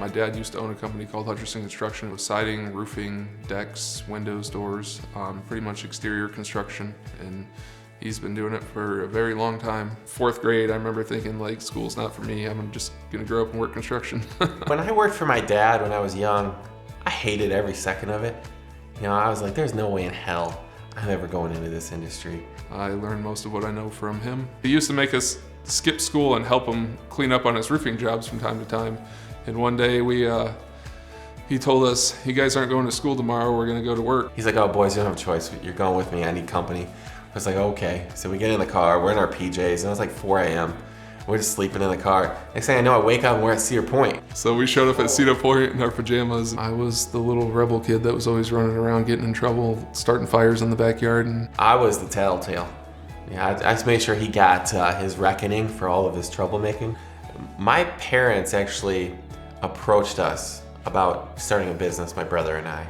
dad used to own a company called Hutcherson Construction. It was siding, roofing, decks, windows, doors, pretty much exterior construction. And he's been doing it for a very long time. 4th grade, I remember thinking, like, school's not for me. I'm just gonna grow up and work construction. When I worked for my dad when I was young, I hated every second of it. You know, I was like, there's no way in hell I'm ever going into this industry. I learned most of what I know from him. He used to make us skip school and help him clean up on his roofing jobs from time to time. And one day he told us, you guys aren't going to school tomorrow, we're gonna go to work. He's like, oh boys, you don't have a choice. You're going with me, I need company. I was like, okay. So we get in the car, we're in our PJs, and it was like 4 a.m. We're just sleeping in the car. Next thing I know, I wake up and we're at Cedar Point. So we showed up at Cedar Point in our pajamas. I was the little rebel kid that was always running around, getting in trouble, starting fires in the backyard. And I was the tattletale. Yeah, I just made sure he got his reckoning for all of his troublemaking. My parents actually approached us about starting a business, my brother and I.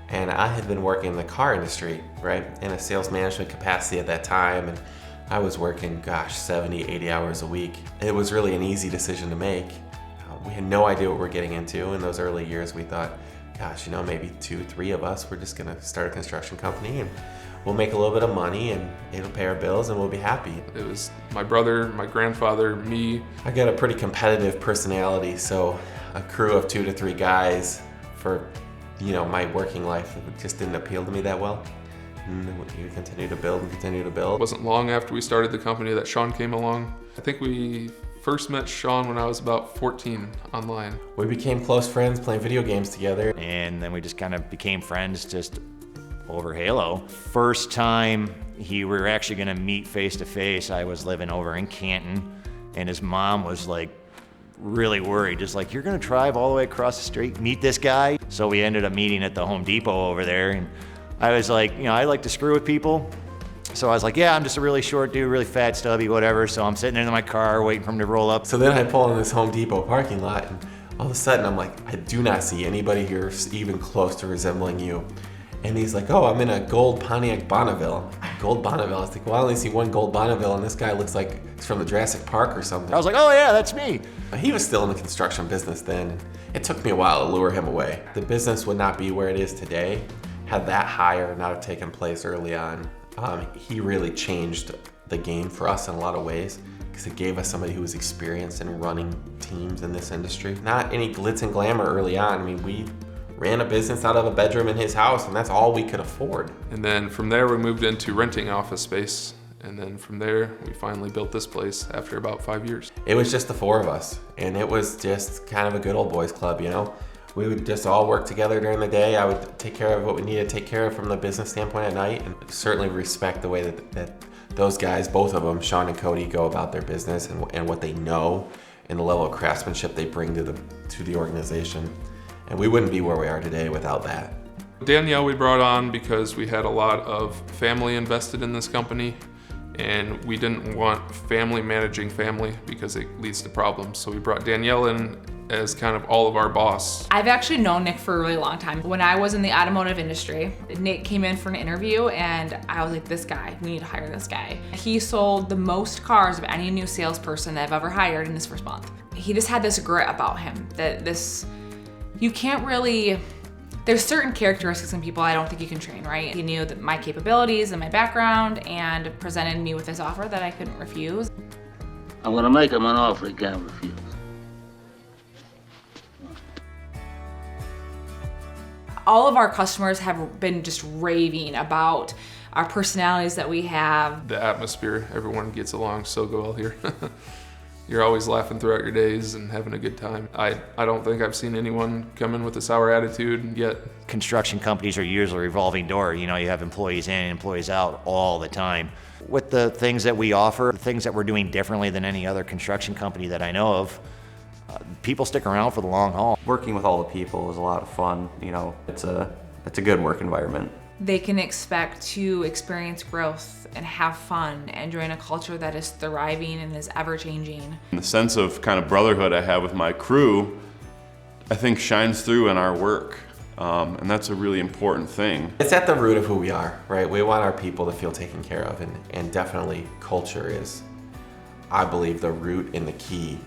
And I had been working in the car industry, right, in a sales management capacity at that time. And I was working, 70, 80 hours a week. It was really an easy decision to make. We had no idea what we're getting into. In those early years, we thought, gosh, you know, maybe 2, 3 of us, we're just gonna start a construction company and we'll make a little bit of money and it'll pay our bills and we'll be happy. It was my brother, my grandfather, me. I got a pretty competitive personality, so a crew of 2 to 3 guys for, you know, my working life, it just didn't appeal to me that well. And you continue to build and continue to build. It wasn't long after we started the company that Sean came along. I think we first met Sean when I was about 14 online. We became close friends playing video games together. And then we just kind of became friends just over Halo. First time we were actually gonna meet face to face, I was living over in Canton, and his mom was like really worried, just like, you're gonna drive all the way across the street, meet this guy? So we ended up meeting at the Home Depot over there, and I was like, you know, I like to screw with people. So I was like, yeah, I'm just a really short dude, really fat, stubby, whatever. So I'm sitting in my car waiting for him to roll up. So then I pull in this Home Depot parking lot, and all of a sudden I'm like, I do not see anybody here even close to resembling you. And he's like, oh, I'm in a gold Pontiac Bonneville. Gold Bonneville. I was like, well, I only see one gold Bonneville, and this guy looks like he's from the Jurassic Park or something. I was like, oh yeah, that's me. But he was still in the construction business then, and it took me a while to lure him away. The business would not be where it is today had that hire not have taken place early on. He really changed the game for us in a lot of ways, because it gave us somebody who was experienced in running teams in this industry. Not any glitz and glamour early on. I mean, we ran a business out of a bedroom in his house, and that's all we could afford. And then from there, we moved into renting office space. And then from there, we finally built this place after about 5 years. It was just the 4 of us, and it was just kind of a good old boys club, you know? We would just all work together during the day. I would take care of what we needed to take care of from the business standpoint at night, and certainly respect the way that those guys, both of them, Sean and Cody, go about their business and what they know and the level of craftsmanship they bring to the organization. And we wouldn't be where we are today without that. Danielle we brought on because we had a lot of family invested in this company, and we didn't want family managing family because it leads to problems. So we brought Danielle in as kind of all of our boss. I've actually known Nick for a really long time. When I was in the automotive industry, Nick came in for an interview and I was like, this guy, we need to hire this guy. He sold the most cars of any new salesperson I've ever hired in his first month. He just had this grit about him that you can't really, there's certain characteristics in people I don't think you can train, right? He knew that my capabilities and my background and presented me with this offer that I couldn't refuse. I'm gonna make him an offer he can't refuse. All of our customers have been just raving about our personalities that we have. The atmosphere, everyone gets along so well here. You're always laughing throughout your days and having a good time. I don't think I've seen anyone come in with a sour attitude yet. Construction companies are usually a revolving door. You know, you have employees in and employees out all the time. With the things that we offer, the things that we're doing differently than any other construction company that I know of, people stick around for the long haul. Working with all the people is a lot of fun. You know, it's a good work environment. They can expect to experience growth and have fun and join a culture that is thriving and is ever-changing. The sense of kind of brotherhood I have with my crew, I think shines through in our work. And that's a really important thing. It's at the root of who we are, right? We want our people to feel taken care of, and definitely culture is, I believe, the root and the key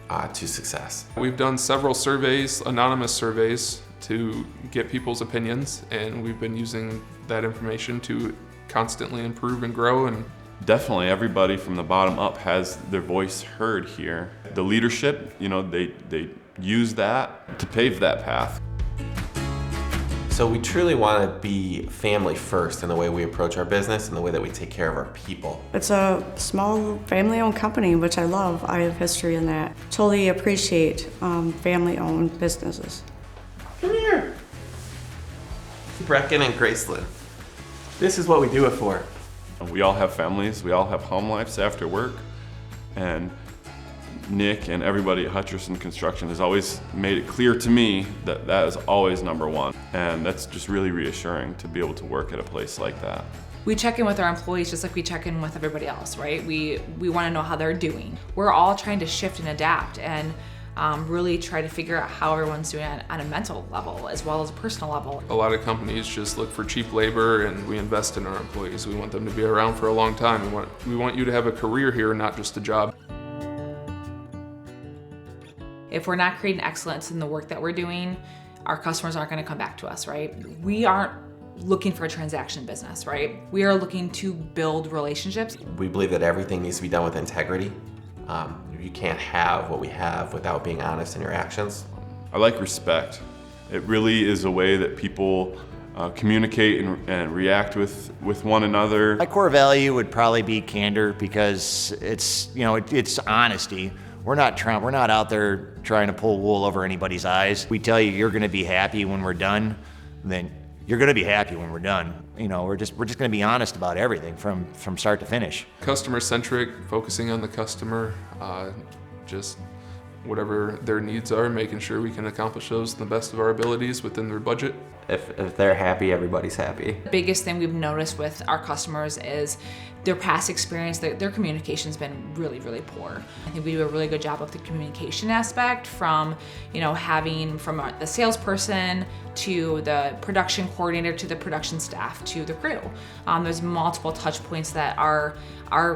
to success. We've done several surveys, anonymous surveys, to get people's opinions, and we've been using that information to constantly improve and grow. And Definitely everybody from the bottom up has their voice heard here. The leadership, they use that to pave that path. So we truly want to be family first in the way we approach our business and the way that we take care of our people. It's a small family-owned company, which I love. I have history in that. Totally appreciate family-owned businesses. Come here. Brecken and Graceland. This is what we do it for. We all have families, we all have home lives after work, and Nick and everybody at Hutcherson Construction has always made it clear to me that that is always number one. And that's just really reassuring to be able to work at a place like that. We check in with our employees just like we check in with everybody else, right? We want to know how they're doing. We're all trying to shift and adapt and really try to figure out how everyone's doing on a mental level as well as a personal level. a lot of companies just look for cheap labor, and we invest in our employees. We want them to be around for a long time. We want you to have a career here, not just a job. If we're not creating excellence in the work that we're doing, our customers aren't going to come back to us, right? We aren't looking for a transaction business, right? We are looking to build relationships. We believe that everything needs to be done with integrity. You can't have what we have without being honest in your actions. I like respect. It really is a way that people communicate and react with one another. My core value would probably be candor, because it's honesty. We're not out there trying to pull wool over anybody's eyes. We tell you you're going to be happy when we're done, then you're going to be happy when we're done. We're just going to be honest about everything from start to finish. Customer centric, focusing on the customer, just whatever their needs are, making sure we can accomplish those to the best of our abilities within their budget. If they're happy, everybody's happy. The biggest thing we've noticed with our customers is their past experience, their communication's been really, really poor. I think we do a really good job of the communication aspect from, having from the salesperson to the production coordinator to the production staff to the crew. There's multiple touch points that our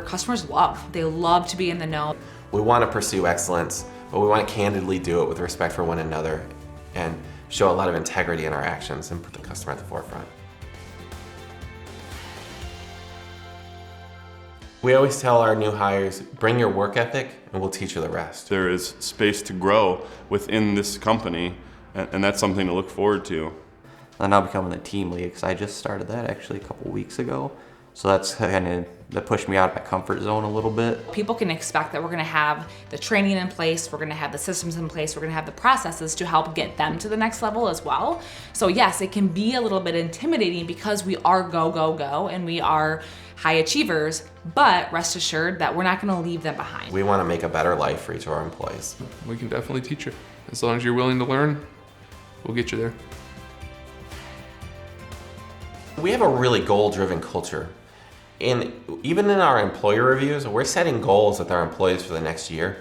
customers love. They love to be in the know. We want to pursue excellence, but we want to candidly do it with respect for one another and show a lot of integrity in our actions and put the customer at the forefront. We always tell our new hires, bring your work ethic and we'll teach you the rest. There is space to grow within this company, and that's something to look forward to. I'm now becoming the team lead, because I just started that actually a couple weeks ago. So that's that pushed me out of my comfort zone a little bit. People can expect that we're gonna have the training in place, we're gonna have the systems in place, we're gonna have the processes to help get them to the next level as well. So yes, it can be a little bit intimidating because we are go, and we are high achievers, but rest assured that we're not gonna leave them behind. We want to make a better life for each of our employees. We can definitely teach you. As long as you're willing to learn, we'll get you there. We have a really goal-driven culture. Even in our employee reviews, we're setting goals with our employees for the next year.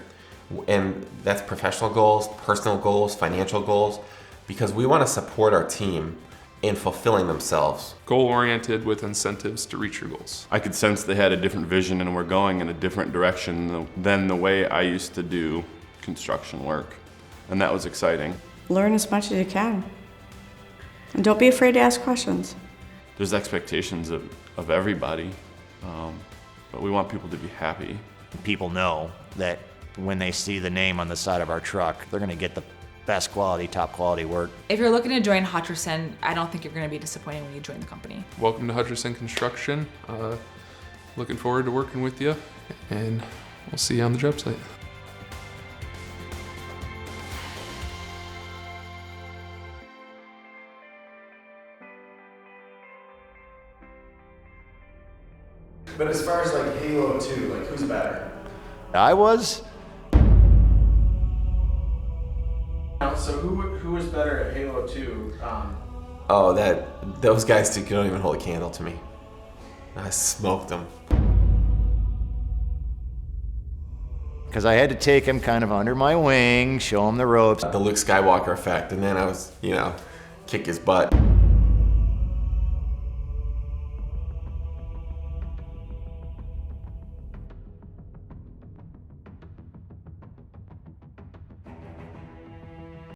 And that's professional goals, personal goals, financial goals, because we want to support our team in fulfilling themselves. Goal-oriented with incentives to reach your goals. I could sense they had a different vision and were going in a different direction than the way I used to do construction work. And that was exciting. Learn as much as you can. And don't be afraid to ask questions. There's expectations of everybody, but we want people to be happy. People know that when they see the name on the side of our truck, they're going to get the best quality, top quality work. If you're looking to join Hutcherson, I don't think you're gonna be disappointed when you join the company. Welcome to Hutcherson Construction. Looking forward to working with you, and we'll see you on the job site. But as far as like Halo 2, like who's better? I was. So who was better at Halo 2? Those guys don't even hold a candle to me. I smoked them. Because I had to take him kind of under my wing, show him the ropes. The Luke Skywalker effect, and then I was, kick his butt.